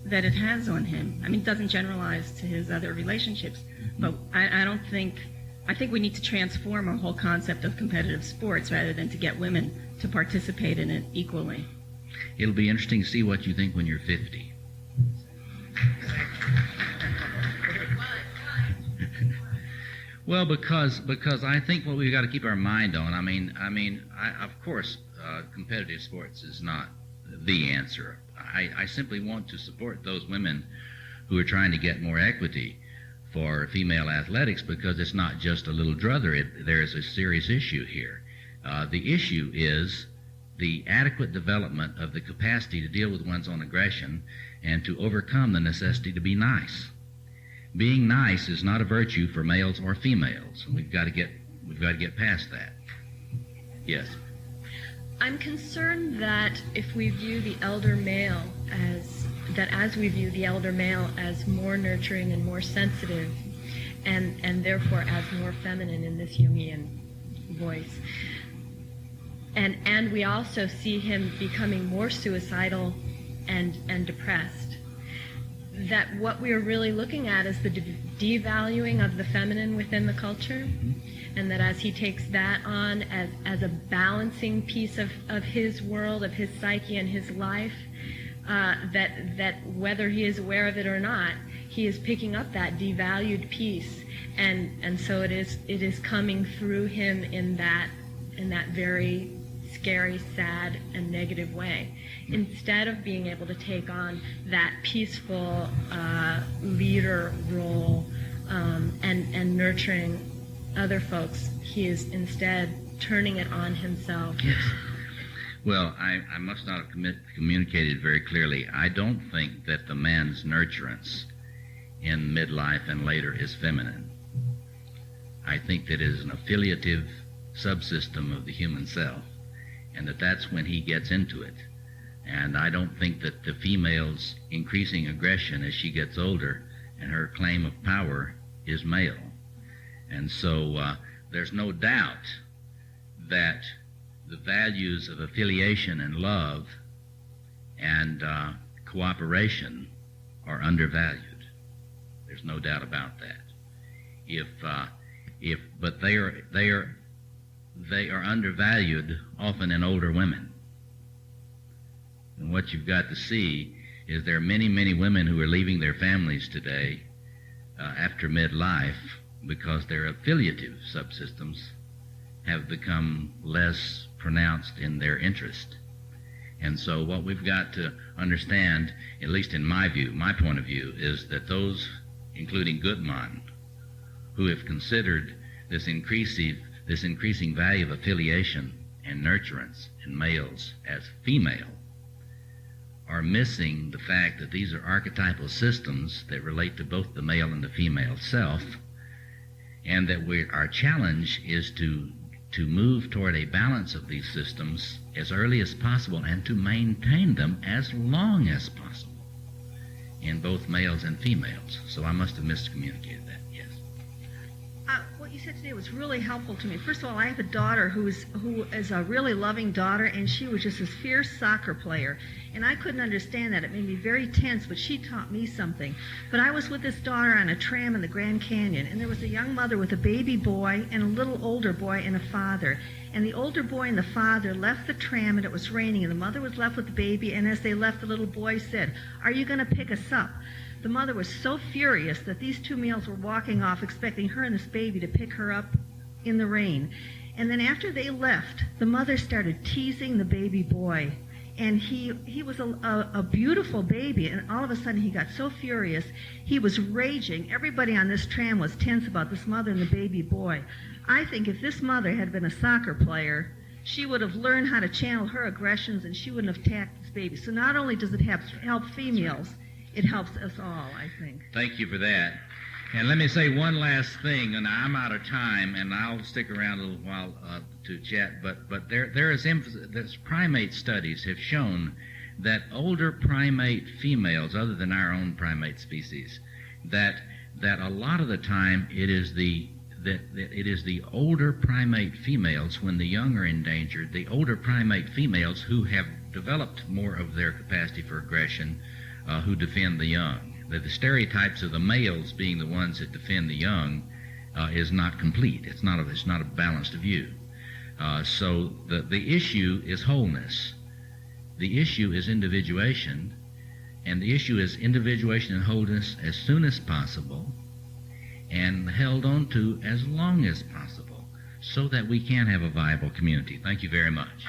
that it has on him. I mean, it doesn't generalize to his other relationships, but I think we need to transform our whole concept of competitive sports rather than to get women to participate in it equally. It'll be interesting to see what you think when you're 50. Well, because I think what we've got to keep our mind on, of course, competitive sports is not the answer. I simply want to support those women who are trying to get more equity for female athletics, because it's not just a little druther. There is a serious issue here. The issue is the adequate development of the capacity to deal with one's own aggression and to overcome the necessity to be nice. Being nice is not a virtue for males or females. We've got to get past that. Yes. I'm concerned that if we view the elder male as we view the elder male as more nurturing and more sensitive, and therefore as more feminine in this Jungian voice, and we also see him becoming more suicidal and depressed, that what we are really looking at is the devaluing of the feminine within the culture, and that as he takes that on as a balancing piece of his world, of his psyche and his life, that whether he is aware of it or not, he is picking up that devalued piece, and so it is coming through him in that very scary, sad, and negative way, instead of being able to take on that peaceful leader role and nurturing other folks. He is instead turning it on himself. Yes. Well, I must not have communicated very clearly. I don't think that the man's nurturance in midlife and later is feminine. I think that it is an affiliative subsystem of the human self, and that's when he gets into it. And I don't think that the female's increasing aggression as she gets older and her claim of power is male. And so there's no doubt that the values of affiliation and love and cooperation are undervalued. There's no doubt about that. But they are undervalued often in older women. And what you've got to see is there are many, many women who are leaving their families today after midlife because their affiliative subsystems have become less pronounced in their interest. And so what we've got to understand, at least in my view, my point of view, is that those, including Gutmann, who have considered this increasing value of affiliation and nurturance in males as female, are missing the fact that these are archetypal systems that relate to both the male and the female self, and that our challenge is to move toward a balance of these systems as early as possible and to maintain them as long as possible in both males and females. So I must have miscommunicated that, yes. What you said today was really helpful to me. First of all, I have a daughter who is a really loving daughter, and she was just this fierce soccer player. And I couldn't understand that. It made me very tense, but she taught me something. But I was with this daughter on a tram in the Grand Canyon, and there was a young mother with a baby boy and a little older boy and a father. And the older boy and the father left the tram, and it was raining, and the mother was left with the baby, and as they left, the little boy said, "Are you going to pick us up?" The mother was so furious that these two males were walking off expecting her and this baby to pick her up in the rain. And then after they left, the mother started teasing the baby boy. And he was a beautiful baby, and all of a sudden he got so furious, he was raging. Everybody on this tram was tense about this mother and the baby boy. I think if this mother had been a soccer player, she would have learned how to channel her aggressions, and she wouldn't have attacked this baby. So not only does it help females, it helps us all, I think. Thank you for that. And let me say one last thing, and I'm out of time, and I'll stick around a little while to chat, but there is emphasis, that primate studies have shown that older primate females, other than our own primate species, that a lot of the time it is the older primate females, when the young are endangered, the older primate females who have developed more of their capacity for aggression, who defend the young. The stereotypes of the males being the ones that defend the young is not complete. It's not a balanced view. So the issue is wholeness. The issue is individuation, and the issue is individuation and wholeness as soon as possible and held on to as long as possible so that we can have a viable community. Thank you very much.